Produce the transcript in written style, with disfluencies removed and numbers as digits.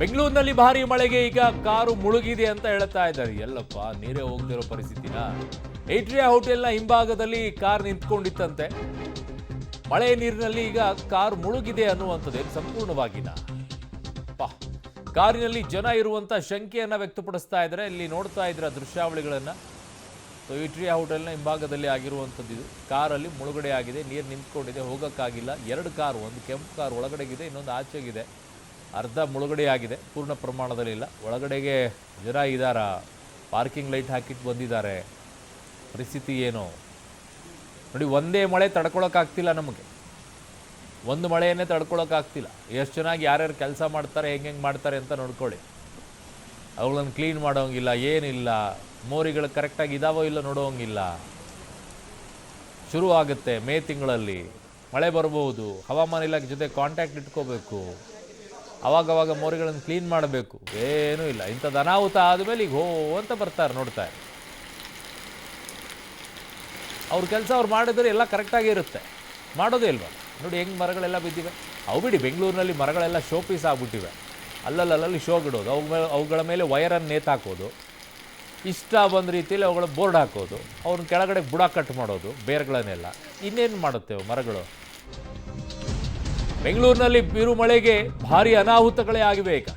ಬೆಂಗಳೂರಿನಲ್ಲಿ ಭಾರಿ ಮಳೆಗೆ ಈಗ ಕಾರು ಮುಳುಗಿದೆ ಅಂತ ಹೇಳ್ತಾ ಇದ್ದಾರೆ. ಎಲ್ಲಪ್ಪ ನೀರೇ ಹೋಗ್ತಿರೋ ಪರಿಸ್ಥಿತಿನ. ಏಟ್ರಿಯಾ ಹೋಟೆಲ್ನ ಹಿಂಭಾಗದಲ್ಲಿ ಕಾರ್ ನಿಂತ್ಕೊಂಡಿತ್ತಂತೆ. ಮಳೆ ನೀರಿನಲ್ಲಿ ಈಗ ಕಾರ್ ಮುಳುಗಿದೆ ಅನ್ನುವಂಥದ್ದು ಸಂಪೂರ್ಣವಾಗಿನ ಕಾರಿನಲ್ಲಿ ಜನ ಇರುವಂತ ಶಂಕೆಯನ್ನ ವ್ಯಕ್ತಪಡಿಸ್ತಾ ಇದ್ದಾರೆ. ಇಲ್ಲಿ ನೋಡ್ತಾ ಇದ್ರ ದೃಶ್ಯಾವಳಿಗಳನ್ನ. ಏಟ್ರಿಯಾ ಹೋಟೆಲ್ನ ಹಿಂಭಾಗದಲ್ಲಿ ಆಗಿರುವಂಥದ್ದು ಇದು. ಕಾರಲ್ಲಿ ಮುಳುಗಡೆ ಆಗಿದೆ, ನೀರು ನಿಂತ್ಕೊಂಡಿದೆ, ಹೋಗೋಕ್ಕಾಗಿಲ್ಲ. ಎರಡು ಕಾರು, ಒಂದು ಕೆಂಪು ಕಾರ್ ಒಳಗಡೆಗಿದೆ, ಇನ್ನೊಂದು ಆಚೆಗಿದೆ. ಅರ್ಧ ಮುಳುಗಡೆ ಆಗಿದೆ, ಪೂರ್ಣ ಪ್ರಮಾಣದಲ್ಲಿ ಇಲ್ಲ. ಒಳಗಡೆಗೆ ಜನ ಇದ್ದಾರ, ಪಾರ್ಕಿಂಗ್ ಲೈಟ್ ಹಾಕಿಟ್ಟು ಬಂದಿದ್ದಾರೆ. ಪರಿಸ್ಥಿತಿ ಏನು ನೋಡಿ. ಒಂದೇ ಮಳೆ ತಡ್ಕೊಳಕ್ಕಾಗ್ತಿಲ್ಲ ನಮಗೆ. ಒಂದು ಮಳೆಯನ್ನೇ ತಡ್ಕೊಳಕ್ಕಾಗ್ತಿಲ್ಲ. ಎಷ್ಟು ಚೆನ್ನಾಗಿ ಯಾರ್ಯಾರು ಕೆಲಸ ಮಾಡ್ತಾರೆ, ಹೆಂಗೆ ಮಾಡ್ತಾರೆ ಅಂತ ನೋಡ್ಕೊಳ್ಳಿ. ಅವುಗಳನ್ನು ಕ್ಲೀನ್ ಮಾಡೋಂಗಿಲ್ಲ, ಏನಿಲ್ಲ. ಮೋರಿಗಳು ಕರೆಕ್ಟಾಗಿ ಇದಾವೋ ಇಲ್ಲ ನೋಡೋಂಗಿಲ್ಲ. ಶುರು ಆಗುತ್ತೆ ಮೇ ತಿಂಗಳಲ್ಲಿ, ಮಳೆ ಬರಬಹುದು. ಹವಾಮಾನ ಇಲಾಖೆ ಜೊತೆ ಕಾಂಟ್ಯಾಕ್ಟ್ ಇಟ್ಕೋಬೇಕು. ಅವಾಗವಾಗ ಮೋರಿಗಳನ್ನು ಕ್ಲೀನ್ ಮಾಡಬೇಕು. ಏನೂ ಇಲ್ಲ. ಇಂಥದ್ದು ಅನಾಹುತ ಆದಮೇಲೆ ಈಗ ಅಂತ ಬರ್ತಾರೆ, ನೋಡ್ತಾರೆ. ಅವ್ರ ಕೆಲಸ ಅವ್ರು ಮಾಡಿದ್ರೆ ಎಲ್ಲ ಕರೆಕ್ಟಾಗಿ ಇರುತ್ತೆ. ಮಾಡೋದೇ ಇಲ್ವ ನೋಡಿ. ಹೆಂಗೆ ಮರಗಳೆಲ್ಲ ಬಿದ್ದಿವೆ. ಅವು ಬಿಡಿ, ಬೆಂಗಳೂರಿನಲ್ಲಿ ಮರಗಳೆಲ್ಲ ಶೋ ಪೀಸ್ ಆಗ್ಬಿಟ್ಟಿವೆ. ಅಲ್ಲಲ್ಲಿ ಶೋ ಬಿಡೋದು, ಅವುಗಳ ಮೇಲೆ ವಯರನ್ನು ನೇತಾಕೋದು, ಇಷ್ಟ ಬಂದ ರೀತಿಯಲ್ಲಿ ಅವುಗಳ ಬೋರ್ಡ್ ಹಾಕೋದು, ಅವ್ರನ್ನ ಕೆಳಗಡೆ ಬುಡ ಕಟ್ ಮಾಡೋದು, ಬೇರ್ಗಳನ್ನೆಲ್ಲ. ಇನ್ನೇನು ಮಾಡುತ್ತೇವೆ ಮರಗಳು. ಬೆಂಗಳೂರಿನಲ್ಲಿ ಬಿರು ಮಳೆಗೆ ಭಾರಿ ಅನಾಹುತಗಳೇ ಆಗಿವೆ ಈಗ.